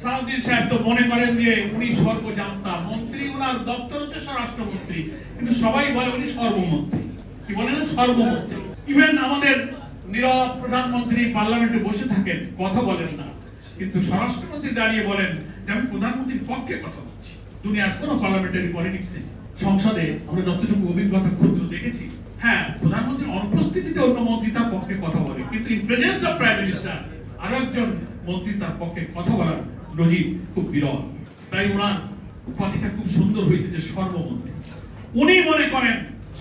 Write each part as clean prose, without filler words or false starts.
সালাউদ্দিন সাহেব তো মনে করেন যে উনি সর্বজান্তা মন্ত্রী, ওনার দপ্তর হচ্ছে স্বরাষ্ট্রমন্ত্রী, কিন্তু সবাই বলে উনি সর্বমন্ত্রী। কি বলেন? সর্বমন্ত্রী। ইভেন আমাদের নীরব প্রধানমন্ত্রী পার্লামেন্টে বসে থাকেন, কথা বলেন না, কিন্তু স্বরাষ্ট্রমন্ত্রী দাঁড়িয়ে বলেন যে আমি প্রধানমন্ত্রীর পক্ষে কথা বলছি। দুনিয়ার কোনো পার্লামেন্টারি পলিটিক্সে সংসদে আমরা যতটুকু অভিজ্ঞতা ক্ষুদ্র দেখেছি, হ্যাঁ প্রধানমন্ত্রীর অনুপস্থিতিতে অন্য মন্ত্রী তার পক্ষে কথা বলে, কিন্তু in presence of prime minister আরো একজন মন্ত্রী তার পক্ষে কথা বলার নজির খুব বিরল। তাই ওনার উপাধিটা খুব সুন্দর হয়েছে যে সর্বমন্ত্রী। উনি মনে করেন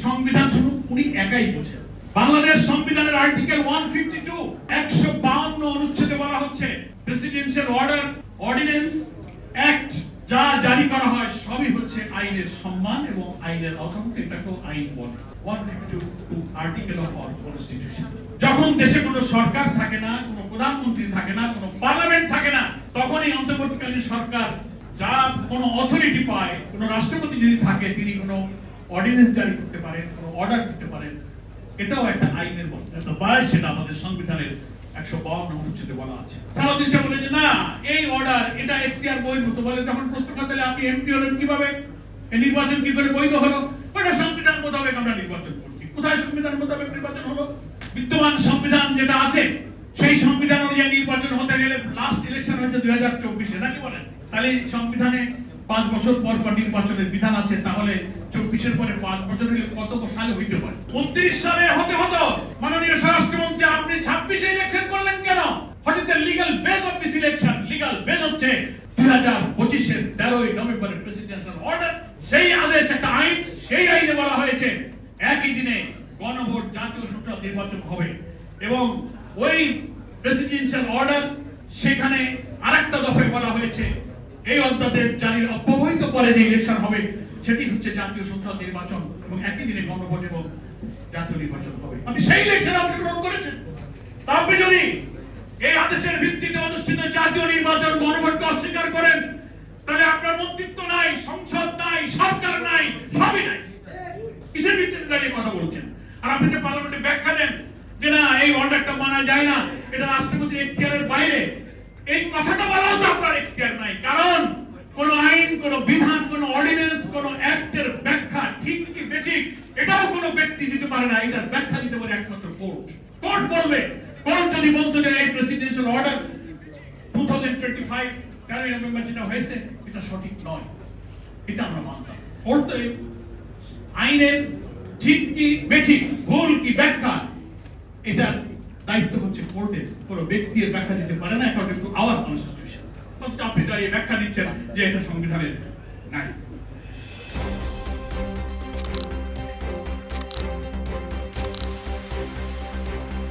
সংবিধান শুধু উনি একাই বোঝেন। বাংলাদেশ সংবিধানের আর্টিকেল 152 152 অনুচ্ছেদে বলা হচ্ছে প্রেসিডেন্সিয়াল অর্ডার, অর্ডিন্যান্স, অ্যাক্ট যা জারি করা হয় সবই হচ্ছে আইনের সম্মান এবং আইনের আওতাভুক্ত। এটাকেও আইন বলে 152 আর্টিকেল অফ আওয়ার কনস্টিটিউশন। যখন দেশে কোনো সরকার থাকে না, কোনো প্রধানমন্ত্রী থাকে না, কোনো পার্লামেন্ট থাকে না, তখন এই অন্তর্বর্তীকালীন সরকার যা কোনো অথরিটি পায়, কোনো রাষ্ট্রপতি যদি থাকে তিনি কোনো অর্ডিন্যান্স জারি করতে পারেন, কোনো অর্ডার দিতে পারেন, এটাও একটা আইনের একটা বয়স, সেটা আমাদের সংবিধানের 152 অনুচ্ছেদে বলা আছে। সালাউদ্দিন সাহেব বলে যে না এই অর্ডার এটা এখতিয়ার বহির্ভূত। বলে যখন প্রশ্ন করতে আপনি এমপি হলেন কিভাবে, এই নির্বাচন কি করে বৈধ হলো? ওটা সংবিধান মোতাবেক আমরা নির্বাচন করছি। কোথায় সংবিধান মোতাবেক নির্বাচন হলো? বিদ্যমান সংবিধান যেটা আছে সেই সংবিধান অনুযায়ী নির্বাচন হতে গেলে লাস্ট ইলেকশন হয়েছে 2024-এ, নাকি বলেন? তাহলে সংবিধানে 5 বছর পর পর নির্বাচনের বিধান আছে, তাহলে 24-এর পরে 5 বছর হলে কত সালে হইতে পারে? 29 সালে হতে হতো। মাননীয় স্বরাষ্ট্রমন্ত্রী আপনি 26-এ ইলেকশন করলেন কেন? What is the legal base of this election? Legal base হচ্ছে 2025-এর 13ই নভেম্বরের প্রেসিডেন্সিয়াল অর্ডার। সেই আদেশ একটা আইন, সেই আইনে বলা হয়েছে একই দিনে গণভোট, জাতীয় সংসদ নির্বাচন হবে এবং ওই প্রেসিডেন্সিয়াল অর্ডার সেখানে আরেকটা দফায় বলা হয়েছে এই অধ্যাদেশ জারির অব্যবহিত পরে যে ইলেকশন হবে সেটি হচ্ছে জাতীয় সংসদ নির্বাচন এবং একই দিনে গণভোট এবং জাতীয় নির্বাচন হবে। আপনি সেই ইলেকশনে অংশগ্রহণ করেছেন। আপনি যদি এই আদেশের ভিত্তিতে অনুষ্ঠিত জাতীয় নির্বাচন গণভোটকে অস্বীকার করেন, তাহলে আপনার মন্ত্রিত্ব নাই, সংসদ নাই, সরকার নাই, সবই নাই। কিসের ভিত্তিতে দাঁড়িয়ে কথা বলছেন? আর আপনি যে পার্লামেন্টে ব্যাখ্যা দেন যে না এই অর্ডারটা মানা যায় না, এটা রাষ্ট্রপতির এখতিয়ারের বাইরে, এই কথাটা বলাও তো আপনার এখতিয়ার নাই। কারণ কোন আইন, কোন বিধান, কোন অর্ডিন্যান্স, কোন অ্যাক্টের ব্যাখ্যা ঠিক কি বেঠিক এটাও কোনো ব্যক্তি দিতে পারে না। এটার ব্যাখ্যা দিতে পারে একমাত্র কোর্ট। কোর্ট বলবে। কোর্ট যদি বলতো যে এই প্রেসিডেন্সিয়াল অর্ডার 2025 13ই নভেম্বর যেটা হয়েছে এটা সঠিক নয়, এটা আমরা মানতাম। কোর্ট তো আইনের ঠিক কি বেঠিক, ভুল কি ব্যাখ্যা, এটা দায়িত্ব হচ্ছে কোর্টের। কোনো ব্যক্তির ব্যাখ্যা দিতে পারে না অ্যাকর্ডিং টু আওয়ার কনস্টিটিউশন। আপনি দাঁড়িয়ে ব্যাখ্যা দিচ্ছেন যে এটা সংবিধানের নাই।